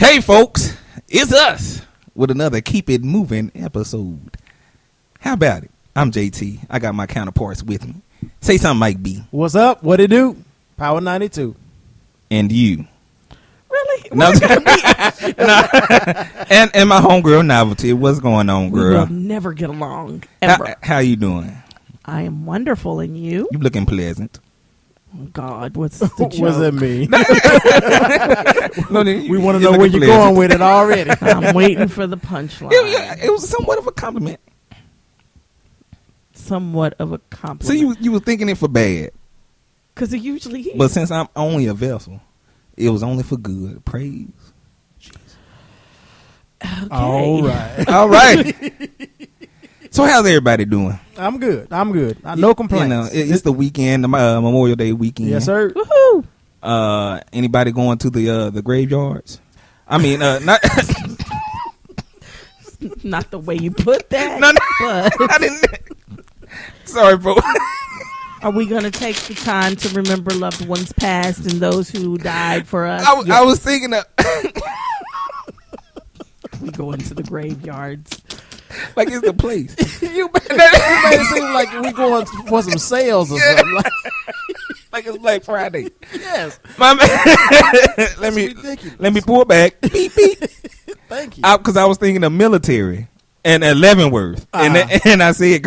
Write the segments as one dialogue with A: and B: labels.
A: Hey, folks, it's us with another Keep It Movin episode. How about it? I'm JT. I got my counterparts with me. Say something, Mike B.
B: What's up? What it do? Power 92.
A: And you.
C: Really?
A: No, and my homegirl Novelty. What's going on, girl?
C: We'll never get along, ever.
A: How you doing?
C: I am wonderful, and you?
A: You looking pleasant.
C: Oh, God, what's the joke?
B: What does that mean? We want to know where you're going with it already.
C: I'm waiting for the punchline.
A: It was somewhat of a compliment.
C: Somewhat of a compliment.
A: So you were thinking it for bad.
C: Because it usually is.
A: But since I'm only a vessel, it was only for good. Praise.
C: Okay.
B: All right.
A: All right. So how's everybody doing?
B: I'm good. No complaints.
A: You know, it's the weekend, the Memorial Day weekend.
B: Yes, sir.
C: Woohoo!
A: Anybody going to the graveyards? I mean, not
C: Not the way you put that.
A: No,
C: But
A: I didn't. Sorry, bro.
C: are we going to take the time to remember loved ones past and those who died for us?
A: I was thinking of
C: We go into the graveyards.
A: like it's the place.
B: You made it seem like we going for some sales or something.
A: Like it's Black Friday.
B: Yes.
A: My man, let me pull back. Beep beep.
B: Thank you.
A: Because I was thinking of military and Leavenworth, and I said,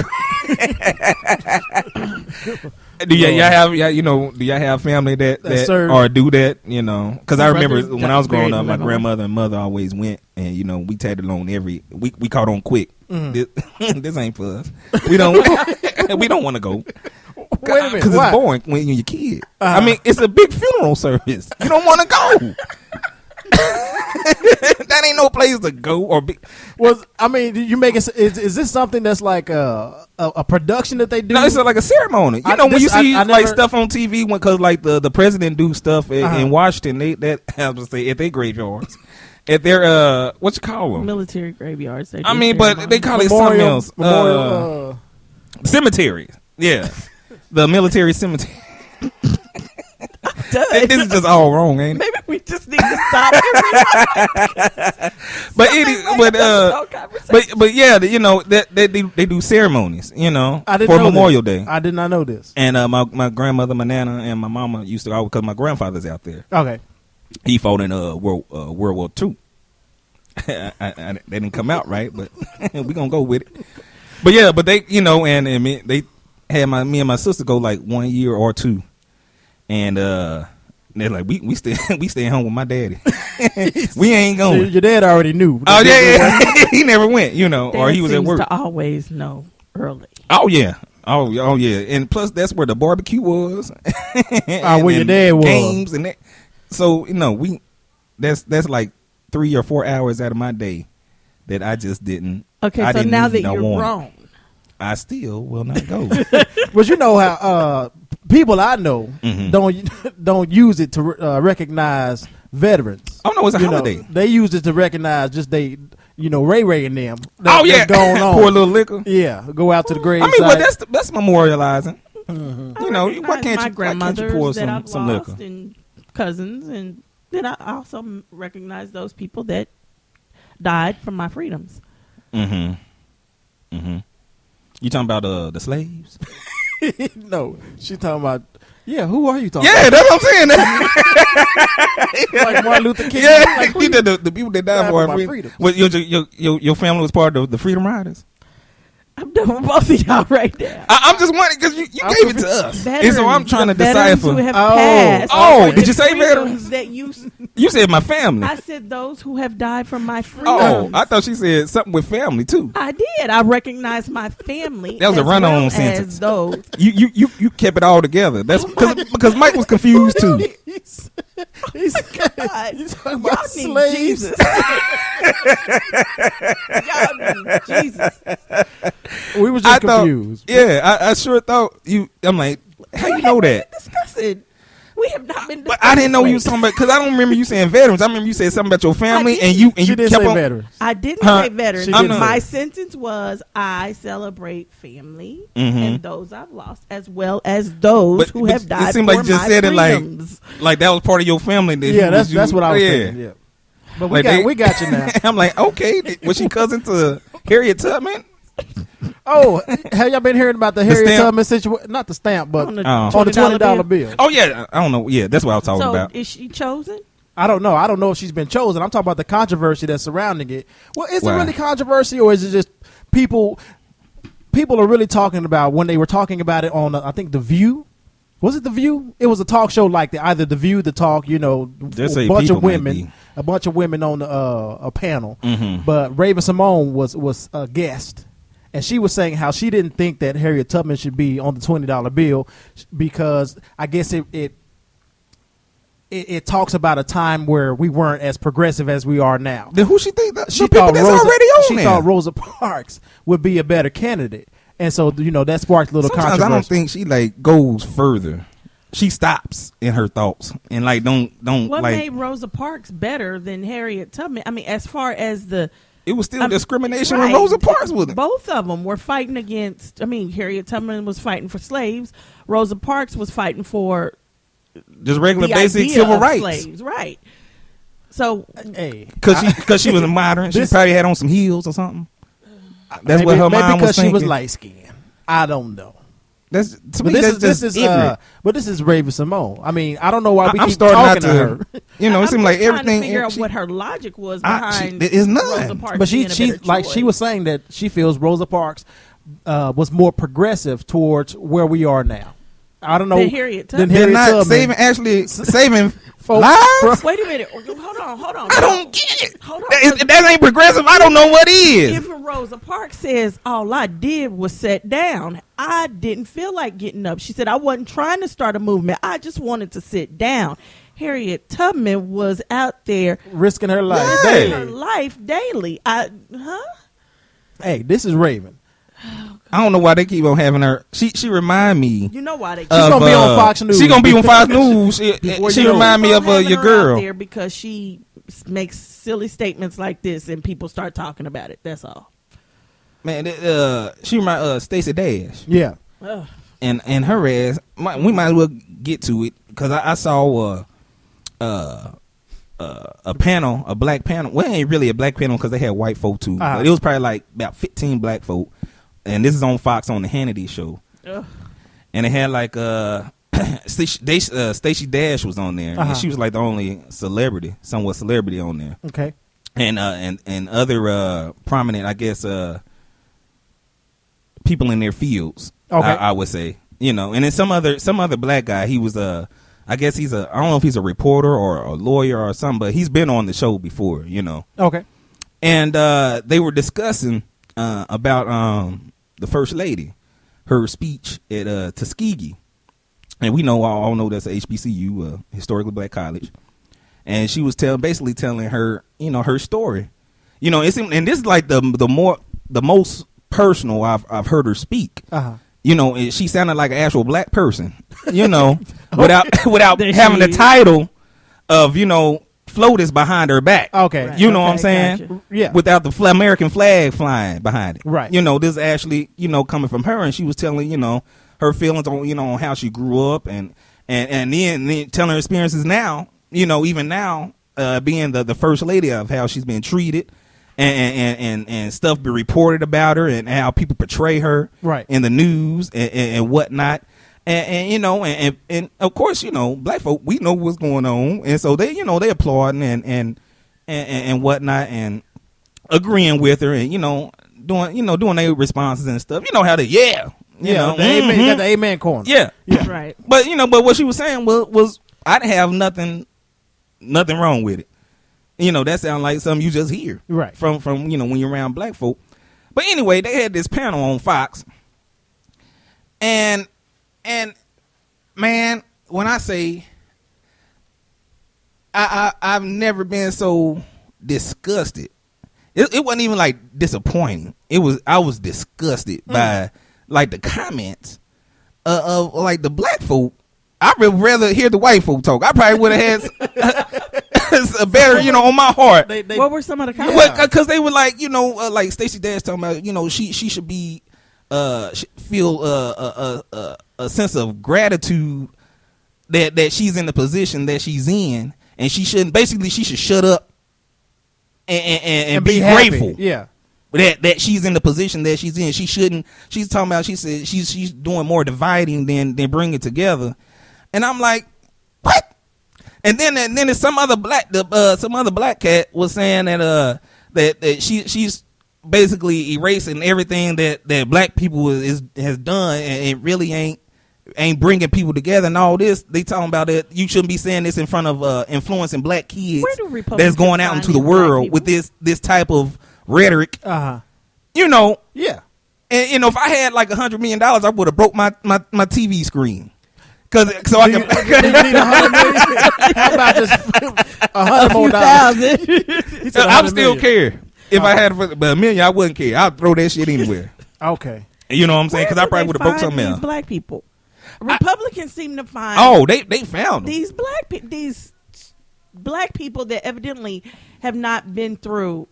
A: do y'all have family that
B: serve.
A: or do that? You know, because I remember
C: brothers
A: when I was growing
C: got
A: up, my
C: married
A: grandmother and mother always went, and we tagged along we caught on quick. This ain't for us. We don't want to go.
B: Wait a minute.
A: Because it's boring when you're a kid. I mean, it's a big funeral service. You don't want to go. That ain't no place to go or be.
B: Well, I mean, you make it. Is this something that's like a production that they do?
A: No, it's like a ceremony. You know, when you see like stuff on TV, because like the president do stuff in Washington, I was to say at their graveyards, at their what you call them,
C: Military graveyards.
A: I mean, but they call it something else. Cemeteries. Yeah, the military cemetery. This is just all wrong, ain't it?
C: Maybe we just need to stop.
A: But yeah, you know that they do ceremonies, you know, for Memorial Day.
B: I did not know this.
A: And my grandmother, my nana, and my mama used to go because my grandfather's out there.
B: Okay,
A: he fought in World War II. They didn't come out right, but we gonna go with it. But yeah, but they, you know, and they had me and my sister go like 1 year or two. And they're like, we stay home with my daddy. We ain't going.
B: So your dad already knew.
A: Oh yeah. He never went, you know,
C: Dad
A: or he was at work.
C: To always know early.
A: Oh yeah, oh yeah, and plus that's where the barbecue was.
B: Where your dad was.
A: Games and that. So you know that's like 3 or 4 hours out of my day that I just didn't.
C: Okay, so now that you're grown,
A: I still will not go.
B: But you know how people I know don't use it to recognize veterans.
A: Oh no, it's a holiday.
B: They use it to recognize just Ray and them.
A: That's
B: going on.
A: Pour a little liquor.
B: Yeah, go out to the grave.
A: I mean, well, that's memorializing.
B: Mm-hmm.
A: You know, why can't you pour some liquor?
C: And cousins, and then I also recognize those people that died for my freedoms.
A: You talking about the slaves?
B: No, she talking about. Yeah, who are you talking?
A: Yeah,
B: about?
A: that's what I'm saying.
B: Like Martin Luther King.
A: Yeah,
B: like,
A: the people that died for our freedom. Well, your family was part of the Freedom Riders.
C: I'm done with both of y'all right now.
A: I'm just wondering because you gave it to us,
C: veterans,
A: and so I'm trying to decipher.
C: Who have passed.
A: Did you say veterans?
C: That
A: you said my family.
C: I said those who have died from my freedom.
A: Oh, I thought she said something with family too.
C: I did. I recognize my family.
A: That was a run-on sentence.
C: Those.
A: You kept it all together. That's because Mike was confused too.
B: He's talking about slaves.
C: Jesus. Y'all need Jesus.
B: We was just confused.
A: I sure thought you. I'm like, how you know that?
C: Discussing. We have not been.
A: But I didn't know you was talking about because I don't remember you saying veterans. I remember you said something about your family and you
B: didn't
A: kept
B: say
A: on.
B: Veterans.
C: I didn't say veterans. My
B: say.
C: sentence was I celebrate family and those I've lost, as well as those who have died.
A: It seemed like you just said it like that was part of your family.
B: That's what I was thinking. Yeah. But we got you now.
A: I'm like, okay, was she cousin to Harriet Tubman?
B: Oh, have y'all been hearing about the Harriet
A: stamp?
B: Tubman situation? Not the stamp, but
C: On the
B: on the $20 bill.
A: Oh yeah, I don't know. Yeah, that's what I was talking
C: So
A: about.
C: is she chosen?
B: I don't know. I don't know if she's been chosen. I'm talking about the controversy that's surrounding it. Well, is it
A: Wow.
B: really controversy, or is it just people are really talking about when they were talking about it on, I think, The View? Was it The View? It was a talk show like either The View, The Talk, a bunch of women on a panel.
A: Mm-hmm.
B: But Raven-Symone was a guest. And she was saying how she didn't think that Harriet Tubman should be on the $20 bill because I guess it talks about a time where we weren't as progressive as we are now.
A: Then who she think that?
B: She
A: the people
B: thought
A: that's already on
B: she
A: there.
B: thought Rosa Parks would be a better candidate. And so, that sparked a little
A: Sometimes
B: controversy.
A: I don't think she goes further. She stops in her thoughts and don't
C: What
A: like.
C: made Rosa Parks better than Harriet Tubman? I mean, as far as
A: It was still discrimination
C: right.
A: when Rosa Parks was it.
C: Both of them were fighting against. I mean, Harriet Tubman was fighting for slaves. Rosa Parks was fighting for
A: Just regular
C: the
A: basic
C: idea
A: civil
C: of
A: rights.
C: slaves, right? So,
B: Hey,
A: Because she was a modern. She probably had on some heels or something. That's what her mom
B: because
A: was thinking.
B: she was light skinned. I don't know.
A: That's to
B: But
A: me.
B: this
A: That's
B: is
A: just ignorant.
B: but this is Raven-Symone. I mean, I don't know why we
A: I'm
B: keep
A: starting
B: talking
A: not
B: to her.
A: You know, it seemed like
C: I'm just trying
A: everything.
C: to figure out
A: she-
C: what her logic was
A: I-
C: behind.
A: she- it's none.
C: Rosa Parks
B: But
C: being a
B: she
C: better
B: like she
C: choice.
B: was saying that she feels Rosa Parks was more progressive towards where we are now. I don't know.
C: Than Harriet
B: than
C: Tubman.
A: They're
B: Harriet
A: not
B: Tubman.
A: saving
B: Folks
A: lives.
C: Wait a minute. Hold on.
A: I don't get it.
C: Hold on.
A: That ain't progressive. I don't know what is.
C: If Rosa Parks says all I did was sit down, I didn't feel like getting up. She said I wasn't trying to start a movement. I just wanted to sit down. Harriet Tubman was out there
B: risking her life
A: Yeah.
B: daily.
C: her life daily.
B: Hey, this is Raven.
A: I don't know why they keep on having her. She remind me.
C: You know why they?
B: She's gonna be on Fox News.
A: She gonna be on Fox News.
B: Before
A: She
B: you know
A: remind me
C: Keep
A: of
C: on having
A: your
C: her out
A: girl.
C: there because she makes silly statements like this and people start talking about it. That's all.
A: Man, she remind Stacy Dash.
B: Yeah.
C: Ugh.
A: And her ass. We might as well get to it because I saw a panel, a black panel. Well, it ain't really a black panel because they had white folk too.
B: Uh-huh.
A: But it was probably like about 15 black folk. And this is on Fox on the Hannity show.
C: Ugh.
A: And it had like Stacy Dash was on there,
B: Uh-huh.
A: and she was like the only somewhat celebrity on there.
B: Okay.
A: And other prominent, I guess, people in their fields.
B: Okay.
A: I would say, and then some other black guy. He was I guess I don't know if he's a reporter or a lawyer or something, but he's been on the show before,
B: Okay.
A: And they were discussing about the first lady, her speech at Tuskegee, and we all know that's a HBCU, historically black college, and she was basically telling her, her story, and this is like the most personal I've heard her speak.
B: Uh-huh.
A: And she sounded like an actual black person, without
C: There
A: having
C: she
A: the
C: is.
A: title of FLOTUS behind her back.
B: Okay.
C: Right.
A: You know what I'm
C: Okay,
A: saying?
C: gotcha.
B: Yeah.
A: Without the American flag flying behind it.
B: Right.
A: This is actually, coming from her, and she was telling, her feelings on, on how she grew up and then telling her experiences now, even now, being the first lady of how she's been treated and stuff be reported about her and how people portray her
B: Right.
A: in the news and whatnot. And of course, black folk, we know what's going on, and so they applauding and whatnot and agreeing with her and doing their responses and stuff. You know how they
B: The amen, you got the amen corner.
A: yeah.
C: Right.
A: But but what she was saying was I didn't have nothing wrong with it. That sounds like something you just hear
B: Right.
A: from when you're around black folk. But anyway, they had this panel on Fox, and man, when I say I've never been so disgusted. It wasn't even like disappointing. I was disgusted by like the comments of like the black folk. I would rather hear the white folk talk. I probably would have had a better, on my heart.
C: What were some of the comments?
B: Yeah.
A: Because they were like, like Stacy Dash talking about, she should be feel a sense of gratitude that she's in the position that she's in, and she should shut up and
B: be
A: grateful.
B: Yeah.
A: That she's in the position that she's in. She shouldn't. She's talking about. She said she's doing more dividing than bringing together. And I'm like, what? And then there's some other black cat was saying that that she's basically erasing everything that black people has done, and it really ain't bringing people together and all this. They talking about that you shouldn't be saying this in front of influencing black kids that's going out into the world with this type of rhetoric. You know.
B: Yeah.
A: And you know, if I had like $100 million, I would have broke my TV screen. So I can.
B: You need $100 million? How about just $100 more dollars?
A: I still care. If I had $1 million, I wouldn't care. I'd throw that shit anywhere.
B: Okay.
A: You know what I'm saying? Because I probably would have broke something else.
C: Black people. Republicans seem to find.
A: Oh, they found them.
C: These black people that evidently have not been through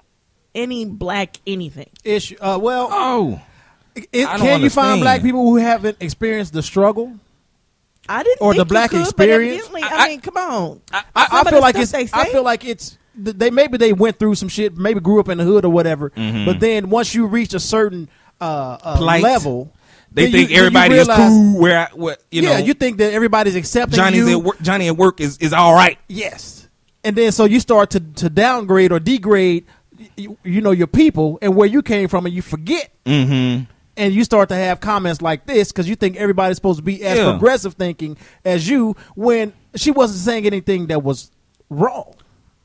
C: any black anything
B: issue. Can
A: understand.
B: You find black people who haven't experienced the struggle?
C: I didn't.
B: Or
C: think
B: the black experience.
C: I mean, come on.
B: I feel like it's. Maybe they went through some shit. Maybe grew up in the hood or whatever. Mm-hmm. But then once you reach a certain level,
A: they think everybody is cool.
B: You think that everybody's accepting
A: Johnny at work is all right.
B: Yes, and then so you start to downgrade or degrade, your people and where you came from, and you forget.
A: Mm-hmm.
B: And you start to have comments like this because you think everybody's supposed to be as progressive thinking as you, when she wasn't saying anything that was wrong.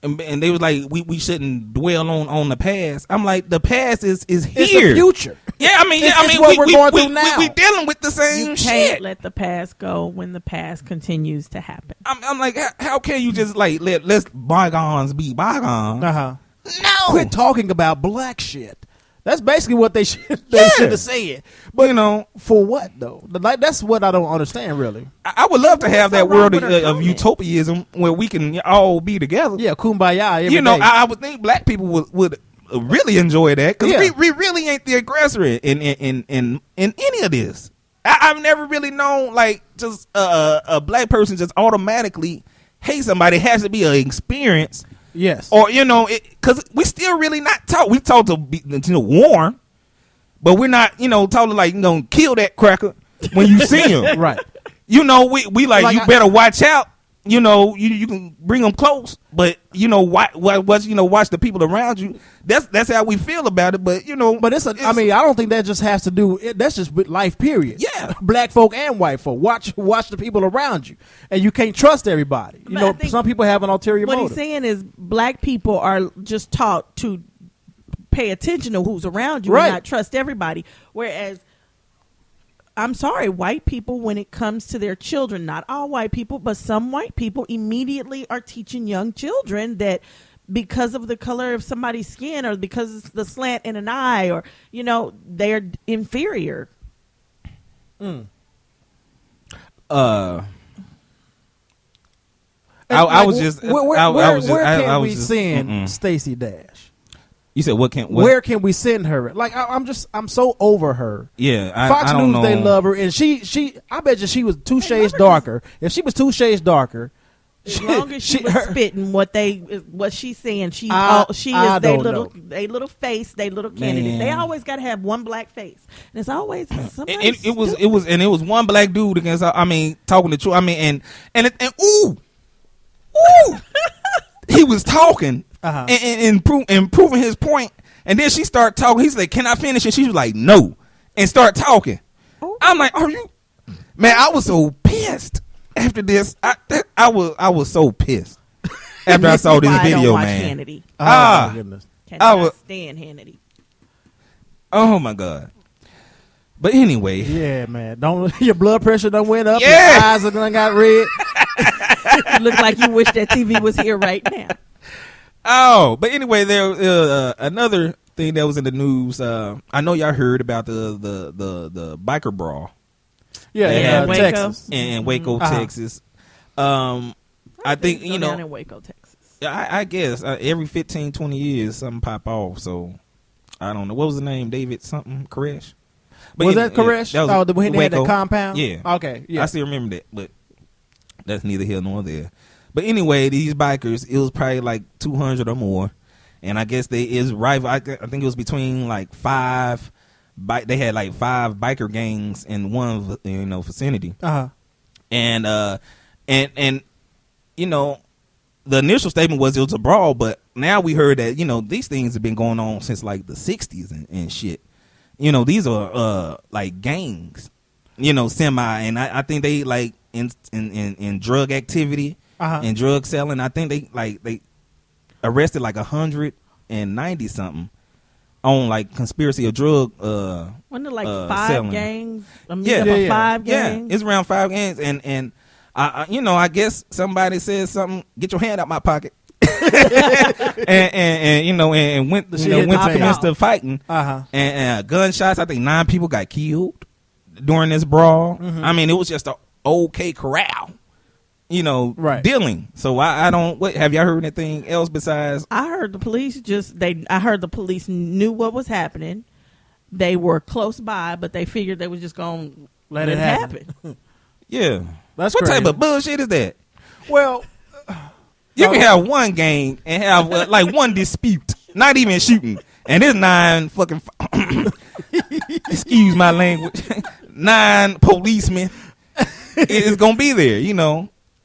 A: And they was like, we shouldn't dwell on the past. I'm like, the past is here.
B: It's the future.
A: Yeah, I mean,
B: what we're going through now.
A: We dealing with the same shit.
C: You can't let the past go when the past continues to happen.
A: I'm like, how can you just like let's bygones be bygones? No,
B: quit talking about black shit. That's basically what they should have said. But for what though? Like, that's what I don't understand really.
A: I would love to have that world of utopianism where we can all be together.
B: Yeah, kumbaya. Every day.
A: I would think black people would really enjoy that because we really ain't the aggressor in any of this. I've never really known like just a black person just automatically hate somebody. It has to be an experience.
B: Yes.
A: Or because we still really not taught. We taught to warn, but we're not taught to like kill that cracker when you see him.
B: Right.
A: We like you better watch out. You can bring them close, but watch the people around you. That's how we feel about it. But
B: but I don't think that just has to do. That's just with life. Period.
A: Yeah,
B: black folk and white folk. Watch the people around you, and you can't trust everybody. Some people have an ulterior motive.
C: What he's saying is, black people are just taught to pay attention to who's around you and not trust everybody. Whereas, I'm sorry, white people, when it comes to their children, not all white people, but some white people immediately are teaching young children that because of the color of somebody's skin or because it's the slant in an eye or, they're inferior.
B: Mm.
A: I was
B: where can we send Stacy Dash?
A: You said what?
B: Where can we send her? Like I'm so over her.
A: Yeah,
B: Fox
A: I don't
B: News,
A: know.
B: they love her, and she. I bet you she was 2 shades darker. If she was 2 shades darker,
C: as long as she was spitting what she's saying, she is their little face, they little candidate. They always got to have one black face, and it's always somebody.
A: It was one black dude against. Talking the truth. And he was talking. And proving his point, and then she started talking. He said, "Can I finish?" And she was like, "No," and start talking. Ooh. I'm like, "Are you?" Man, I was so pissed after this. I was so pissed after I saw this video, man.
C: Hannity.
B: My goodness.
C: Cannot stand Hannity.
A: Oh my god. But anyway,
B: yeah, man. Your blood pressure done went up.
A: Yeah.
B: Your eyes done got red.
C: You look like you wish that TV was here right now.
A: Oh, but anyway, there another thing that was in the news. I know y'all heard about the biker brawl.
B: Yeah,
C: Waco.
B: Texas.
A: In Waco, Texas. I think
C: down in Waco, Texas.
A: I guess every 15, 20 years something pop off. So I don't know what was the name. David something Koresh. But
B: was that Koresh?
A: Yeah, that was
B: when they had the compound.
A: Yeah.
B: Okay. Yeah.
A: I still remember that, but that's neither here nor there. But anyway, these bikers, it was probably like 200 or more, and I guess they is rival. I think it was between like five. They had like 5 biker gangs in one vicinity. And you know, the initial statement was it was a brawl, but now we heard that these things have been going on since like the 60s and shit. These are like gangs, semi, and I think they like in drug activity and drug selling. I think they arrested like 190 something on like conspiracy of drug.
C: Wasn't it like 5
A: selling.
C: Gangs?
A: Yeah,
C: 5 gangs.
A: Yeah, it's around 5 gangs, and I guess somebody said something. Get your hand out my pocket. and went to commence the fighting. And gunshots. I think 9 people got killed during this brawl. I mean, it was just a okay corral, dealing. So I don't. What have y'all heard anything else besides?
C: I heard the police I heard the police knew what was happening. They were close by, but they figured they was just gonna let it happen.
A: Yeah,
B: that's
A: what
B: crazy.
A: Type of bullshit is that?
B: Well.
A: You can have one gang and have like one dispute, not even shooting, and there's 9 fucking excuse my language, 9 policemen is gonna be there,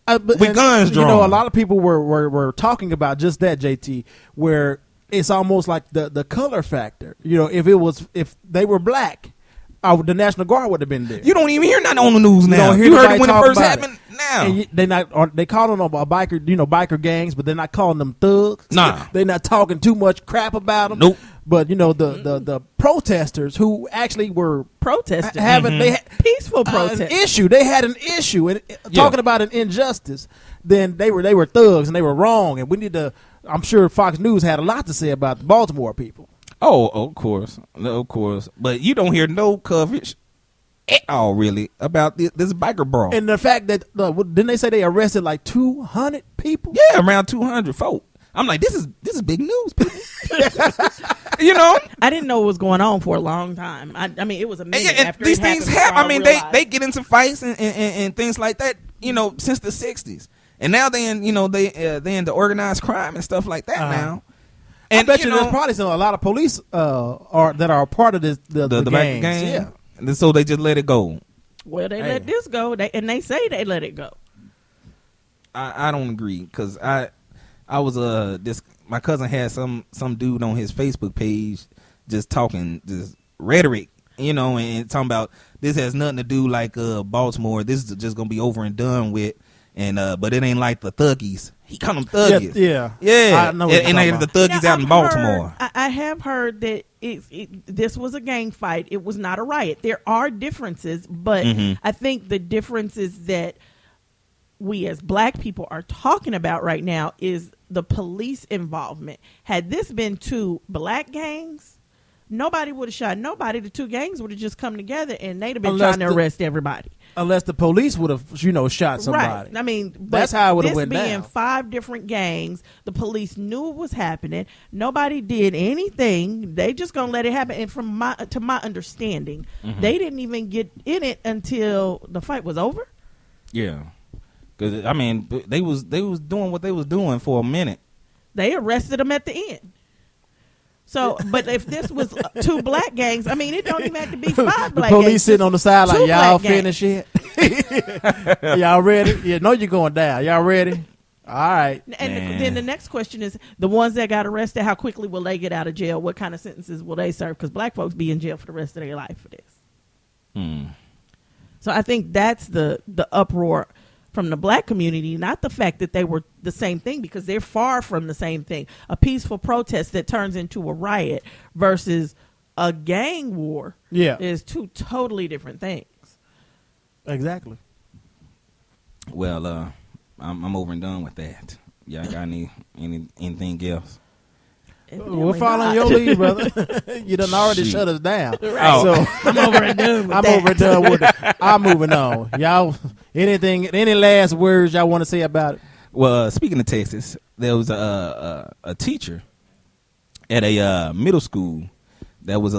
A: with guns drawn.
B: A lot of people were talking about just that, JT, where it's almost like the color factor. If they were black, the National Guard would have been there.
A: You don't even hear nothing on the news now. You heard it when it first happened. Now
B: they calling them a biker, biker gangs, but they're not calling them thugs.
A: Nah,
B: they're not talking too much crap about them.
A: Nope.
B: But the protesters who actually were
C: protesting,
B: they had
C: peaceful protest
B: an issue. They had an issue and talking about an injustice. Then they were thugs and they were wrong. And we need to. I'm sure Fox News had a lot to say about the Baltimore people.
A: Oh, of course. But you don't hear no coverage at all, really, about this biker brawl.
B: And the fact that, didn't they say they arrested like 200 people?
A: Yeah, around 200 folk. I'm like, this is big news, people.
C: I didn't know what was going on for a long time. I mean, it was a minute after
A: these
C: things
A: happen. I mean, they get into fights and things like that, since the 60s. And now they in the organized crime and stuff like that now.
B: And I bet there's probably a lot of police that are part of this the gangs.
A: Gang. Yeah. And so they just let it go.
C: Well, they let this go, they say they let it go.
A: I don't agree because I was my cousin had some dude on his Facebook page just talking just rhetoric, and talking about this has nothing to do like Baltimore. This is just gonna be over and done with. And but it ain't like the thuggies. He called them thuggies.
B: Yeah.
A: I know what and ain't the thuggies out in Baltimore.
C: I have heard that this was a gang fight. It was not a riot. There are differences, but I think the differences that we as black people are talking about right now is the police involvement. Had this been 2 black gangs, nobody would have shot nobody. The 2 gangs would have just come together and they'd have been trying to arrest everybody.
B: Unless the police would have, shot somebody.
C: Right. I mean,
B: that's how it would have went down.
C: This being 5 different gangs, the police knew it was happening. Nobody did anything. They just gonna let it happen. And to my understanding, they didn't even get in it until the fight was over.
A: Yeah, because I mean, they was doing what they was doing for a minute.
C: They arrested them at the end. So, but if this was 2 black gangs, I mean, it don't even have to be 5 black gangs.
B: The police sitting on the side like, y'all
C: finished
B: yet? Y'all ready? Yeah, know you're going down. Y'all ready? All right.
C: And then the next question is, the ones that got arrested, how quickly will they get out of jail? What kind of sentences will they serve? Because black folks be in jail for the rest of their life for this. So I think that's the uproar from the black community, not the fact that they were the same thing, because they're far from the same thing. A peaceful protest that turns into a riot versus a gang war is 2 totally different things.
B: Exactly.
A: Well, I'm over and done with that. Y'all got anything else?
B: We're following your lead, brother. You done already shut us down.
C: Right.
B: So
C: I'm over and done with that.
B: I'm over and done with it. I'm moving on. Y'all, any last words y'all want to say about it?
A: Well, speaking of Texas, there was a teacher at a middle school that was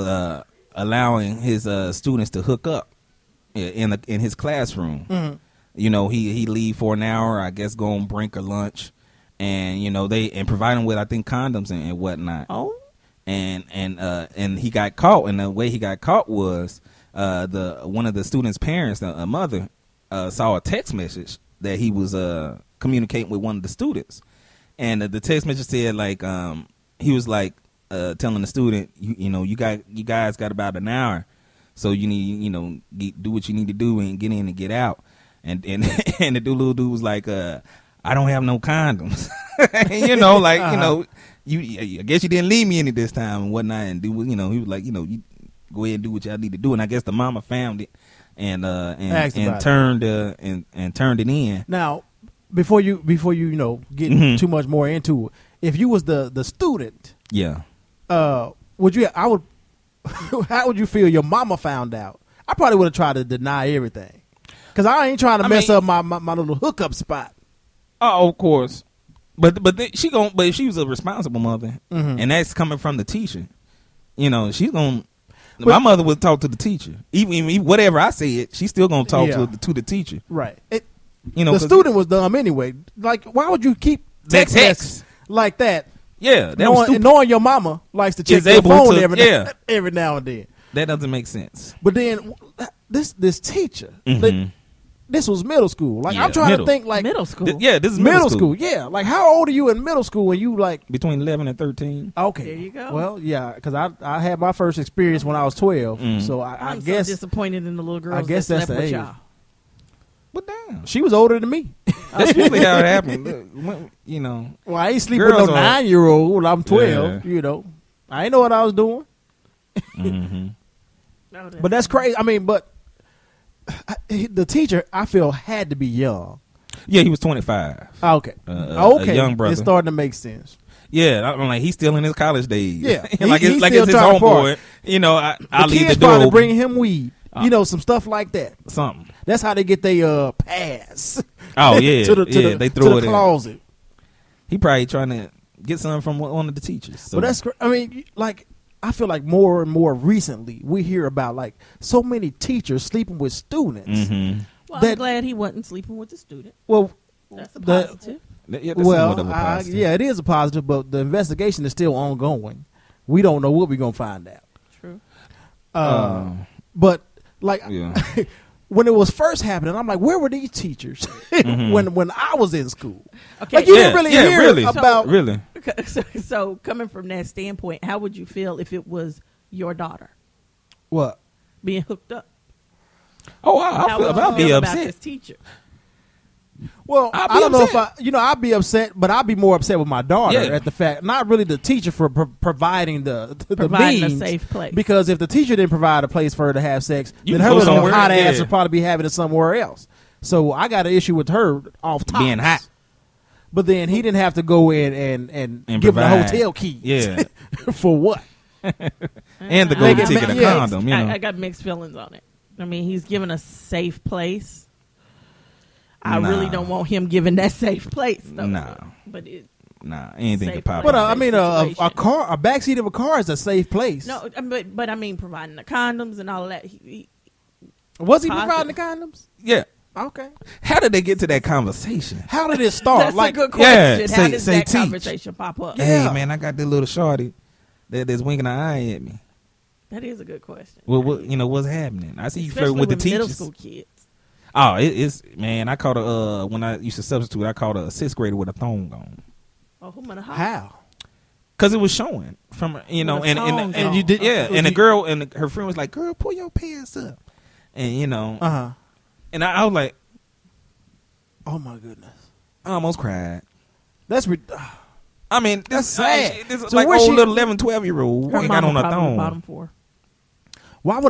A: allowing his students to hook up in his classroom. He leave for an hour, I guess, go on break or lunch. and they provide him with, I think, condoms and whatnot.
C: Oh.
A: And he got caught, and the way he got caught was one of the students' parents, a mother, saw a text message that he was communicating with one of the students, and the text message said like he was like telling the student, you guys got about an hour, so you need do what you need to do and get in and get out, and and the little dude was like, I don't have no condoms, like I guess you didn't leave me any this time and whatnot, and he was like, you go ahead and do what y'all need to do, and I guess the mama found it and turned it in.
B: Now, before you get too much more into it, if you was the student,
A: yeah,
B: how would you feel your mama found out? I probably would have tried to deny everything, because I ain't trying to mess up my little hookup spot.
A: Oh, of course. But then but if she was a responsible mother, and that's coming from the teacher, she's gonna. My mother would talk to the teacher, even whatever I said, she's still gonna talk to the teacher.
B: Right. The student was dumb anyway. Like, why would you keep text messages like that?
A: Yeah,
B: knowing your mama likes to check your phone every now and then.
A: That doesn't make sense.
B: But then this teacher. This was middle school. Like, I'm trying to think, like,
C: middle school.
A: This is middle school.
B: Yeah, like, how old are you in middle school when you like
A: between 11 and 13?
B: Okay,
C: there you go.
B: Well, yeah, because I had my first experience when I was 12, so I guess
C: so disappointed in the little girls.
B: I guess that's the age.
C: Y'all.
A: But damn,
B: she was older than me.
A: That's usually how it happened.
B: Well, I ain't sleeping with no 9-year-old when I'm 12.
A: Yeah.
B: I ain't know what I was doing. But that's crazy. I mean, but. The teacher, I feel, had to be young.
A: Yeah, he was 25.
B: Okay.
A: A young brother.
B: It's starting to make sense.
A: Yeah, I'm like, he's still in his college days.
B: Yeah,
A: like it's his homeboy. I leave the door
B: probably
A: open.
B: bring him weed. Some stuff like that.
A: Something.
B: That's how they get their pass.
A: Oh yeah, they throw it
B: in the closet.
A: He probably trying to get something from one of the teachers. So.
B: But that's, I mean, like, I feel like more and more recently we hear about like so many teachers sleeping with students.
C: Well, I'm glad he wasn't sleeping with the student.
B: Well,
C: that's a positive.
B: It is a positive, but the investigation is still ongoing. We don't know what we're gonna find out.
C: True.
B: But like when it was first happening, I'm like, where were these teachers when I was in school?
C: Okay,
B: like you didn't really hear about
A: really.
C: So coming from that standpoint, how would you feel if it was your daughter?
B: What?
C: Being hooked up.
A: Oh, I'll be upset.
C: About this teacher.
B: Well, I don't know if I'd be upset, but I'd be more upset with my daughter at the fact, not really the teacher for providing the means,
C: a safe place.
B: Because if the teacher didn't provide a place for her to have sex, then her
A: little
B: little hot ass would probably be having it somewhere else. So I got an issue with her off top.
A: Being hot.
B: But then he didn't have to go in and give him the hotel keys.
A: Yeah.
B: For what?
A: And the golden ticket, a condom.
C: I got mixed feelings on it. I mean, he's given a safe place. I really don't want him giving that safe place. Though.
A: Nah.
C: But
A: anything could pop up.
B: But I mean, a backseat of a car is a safe place.
C: No, but I mean, providing the condoms and all of that.
B: Was he providing the condoms?
A: Yeah.
B: Okay.
A: How did they get to that conversation?
B: How did it start?
C: That's a good question.
A: Yeah,
C: How does that conversation pop up?
A: Hey, man, I got this little shorty that's winking an eye at me.
C: That is a good question.
A: Well, what's happening? I see you
C: flirting
A: with the teachers.
C: Middle school kids.
A: Oh, it's man. I caught a when I used to substitute. I caught a 6th grader with a thong on.
C: Oh,
B: how?
A: Because it was showing from and
B: you did
A: and the girl and her friend was like, "Girl, pull your pants up," and and I was like,
B: "Oh my goodness!"
A: I almost cried.
B: That's
A: I mean, that's sad. This
B: so
A: like old little 11, 12-year-old ain't got on a thong.
C: Bottom 4.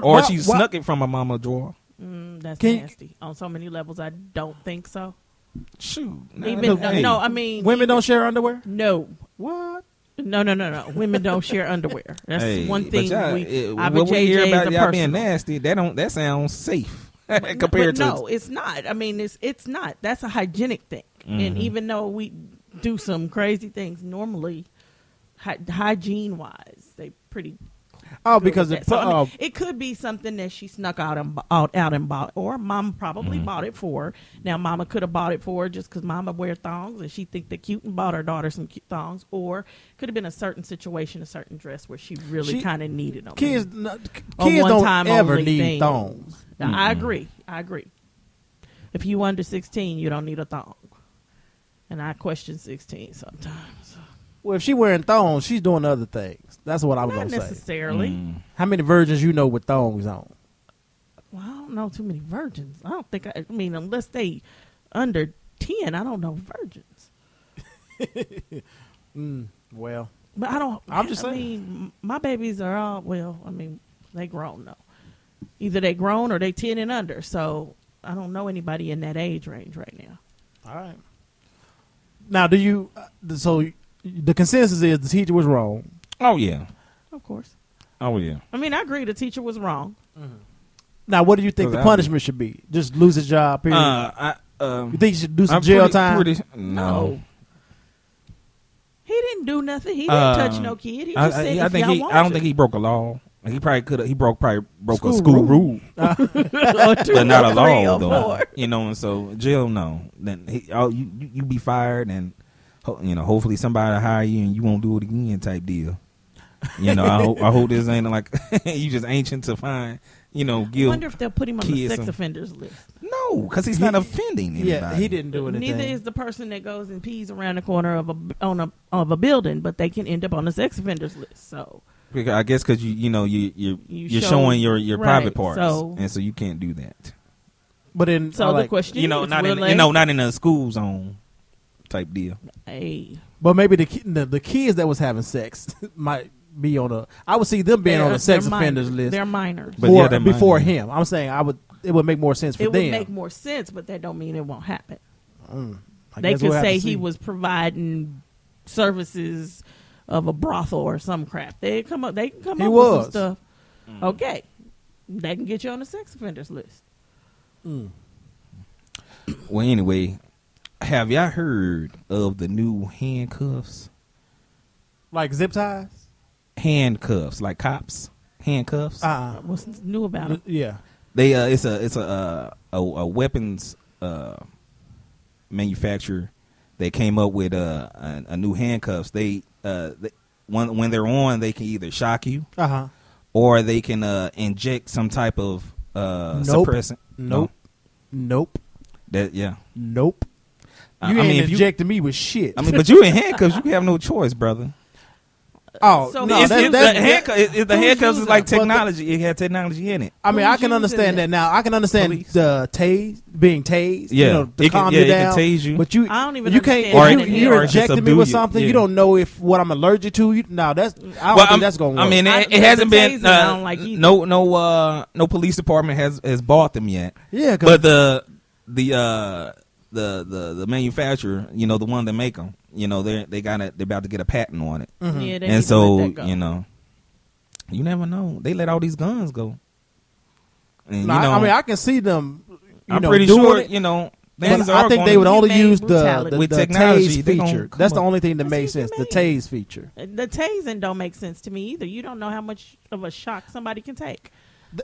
A: Or she snuck it from her mama drawer.
C: That's nasty. On so many levels, I don't think so.
A: Shoot.
C: No, I mean,
B: women don't share underwear.
C: No.
B: What?
C: No. Women don't share underwear. That's one thing.
A: What we hear about y'all being nasty, that sounds safe compared to.
C: No, it's not. I mean, it's not. That's a hygienic thing. And even though we do some crazy things normally, hygiene wise, they pretty.
B: Oh, because
C: it could be something that she snuck out and bought, or mama probably bought it for her. Now, mama could have bought it for her just because mama wear thongs and she think they're cute and bought her daughter some cute thongs, or could have been a certain situation, a certain dress where she really kind of needed them.
B: Kids don't ever need thongs.
C: Now, I agree. If you under 16, you don't need a thong, and I question 16 sometimes.
B: Well, if she wearing thongs, she's doing other things. That's what I was going to say.
C: Not necessarily.
B: How many virgins you know with thongs on?
C: Well, I don't know too many virgins. I don't think, I mean, unless they under 10, I don't know virgins.
B: Well.
C: But
B: I'm just saying.
C: I mean, my babies are all, they grown though. Either they grown or they 10 and under. So I don't know anybody in that age range right now.
B: All right. Now, do you, the consensus is the teacher was wrong.
A: Oh, yeah.
C: Of course.
A: Oh, yeah.
C: I mean, I agree the teacher was wrong.
B: Mm-hmm. Now, what do you think the punishment should be? Just lose his job, period? You think he should do some jail time?
A: No.
C: He didn't do nothing. He didn't touch no kid. He just said, I
A: don't think he broke a law. He probably could have. He probably broke a school rule, but not a law though. You know, and so jail, no. Then you be fired, and hopefully somebody will hire you, and you won't do it again, type deal. You know, I hope this ain't like you just ancient to find. Give. I
C: wonder if they'll put him on the sex offenders list.
A: No, because he's not offending anybody.
B: Yeah, he didn't do anything.
C: Neither is the person that goes and pees around the corner of a building, but they can end up on the sex offenders list. So.
A: I guess because you're showing your private parts, and so you can't do that.
B: But then,
C: the question is,
A: not in a school zone type deal.
C: Hey,
B: but maybe the kids that was having sex might be on a. I would see them being on a sex offenders list.
C: They're minors,
B: but before him. I'm saying it would make more sense for them.
C: It would make more sense, but that don't mean it won't happen. They could say he was providing services of a brothel or some crap. They can come up with some stuff. Okay. They can get you on the sex offenders list.
A: Well, anyway, have y'all heard of the new handcuffs?
B: Like zip ties?
A: Handcuffs, like cops. Handcuffs.
C: What's new about it?
B: Yeah.
A: They it's a weapons manufacturer. They came up with a new handcuffs. When they're on, they can either shock you, or they can inject some type of suppressant.
B: Nope.
A: Nope.
B: Nope. You ain't injecting me with shit.
A: I mean, but you in handcuffs. You have no choice, brother.
B: Oh,
C: so
B: no,
A: the handcuffs is like technology. It had technology in it.
B: I mean, I can understand that now. I can understand the being tased.
A: Yeah,
B: to calm you down.
A: It can tase you.
B: But
C: I don't even.
B: You can't. You're injecting me with something. You don't know what I'm allergic to. I don't think that's gonna work.
A: I mean, it hasn't been. No police department has bought them yet.
B: Yeah,
A: but the manufacturer, the one that make them, they're about to get a patent on it.
C: Mm-hmm. Yeah,
A: and so you never know. They let all these guns go. And,
B: I mean, I can see them.
A: I'm pretty sure
B: it, I think they would only use the tase feature. That's the only thing that makes sense. The tase feature.
C: The tasing don't make sense to me either. You don't know how much of a shock somebody can take.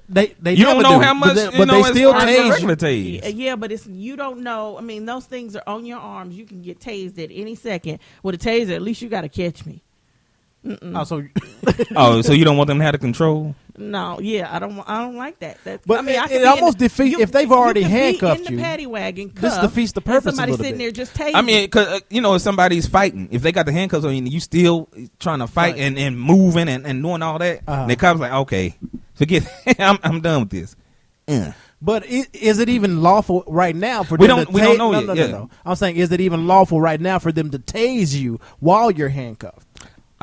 B: They
A: you don't know how much,
B: but they still
A: tase.
C: Yeah, but you don't know. I mean, those things are on your arms. You can get tased at any second. With a taser, at least you got to catch me.
B: So
A: you don't want them to have the control?
C: No, yeah, I don't like that.
B: But I mean, it almost defeats if they've already handcuffed you.
C: In the paddy wagon,
B: this defeats the purpose.
C: Somebody sitting there just tasing.
A: I mean, because if somebody's fighting, if they got the handcuffs on you still trying to fight and moving and doing all that, and the cops like, okay, forget, I'm done with this.
B: But is it even lawful right now for
A: them
B: to
A: tase? We don't know yet.
B: No. I'm saying, is it even lawful right now for them to tase you while you're handcuffed?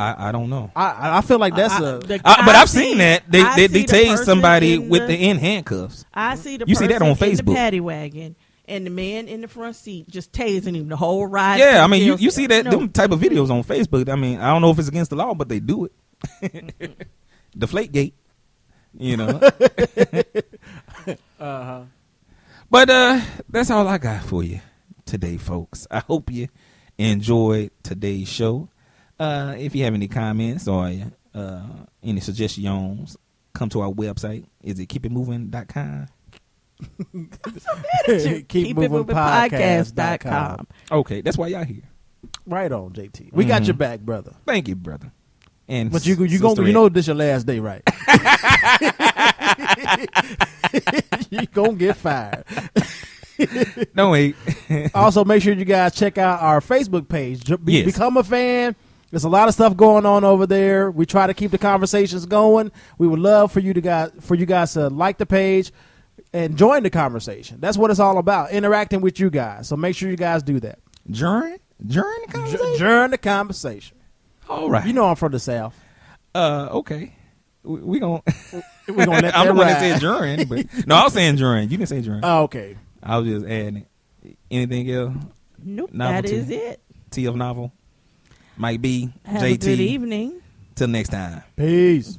A: I don't know.
B: I feel like that's
A: but I've seen that they tase somebody with the in handcuffs.
C: I see the
A: you see that on Facebook.
C: In the paddy wagon and the man in the front seat just tasing him the whole ride.
A: Yeah, I mean you see that them type of videos on Facebook. I mean, I don't know if it's against the law, but they do it. Deflategate, But that's all I got for you today, folks. I hope you enjoyed today's show. If you have any comments or any suggestions, come to our website. Is it keepitmovin.com?
B: KeepItMovingPodcast.com.
A: Okay, that's why y'all here.
B: Right on, JT. We got your back, brother.
A: Thank you, brother. And
B: but you know this your last day, right? You gonna get fired.
A: No wait.
B: Also, make sure you guys check out our Facebook page.
A: Yes.
B: Become a fan. There's a lot of stuff going on over there. We try to keep the conversations going. We would love for you guys to like the page and join the conversation. That's what it's all about, interacting with you guys. So make sure you guys do that.
A: During the conversation?
B: During the conversation.
A: All right.
B: You know I'm from the South.
A: Okay. We gonna
B: let that
A: I'm the one that
B: ride.
A: said during, but no, I was saying during. You didn't say during.
B: Oh, okay.
A: I was just adding it. Anything else?
C: Nope.
A: Novelty?
C: That is it.
A: T of novel. Might be
C: Have
A: JT.
C: a good evening.
A: Till next time.
B: Peace.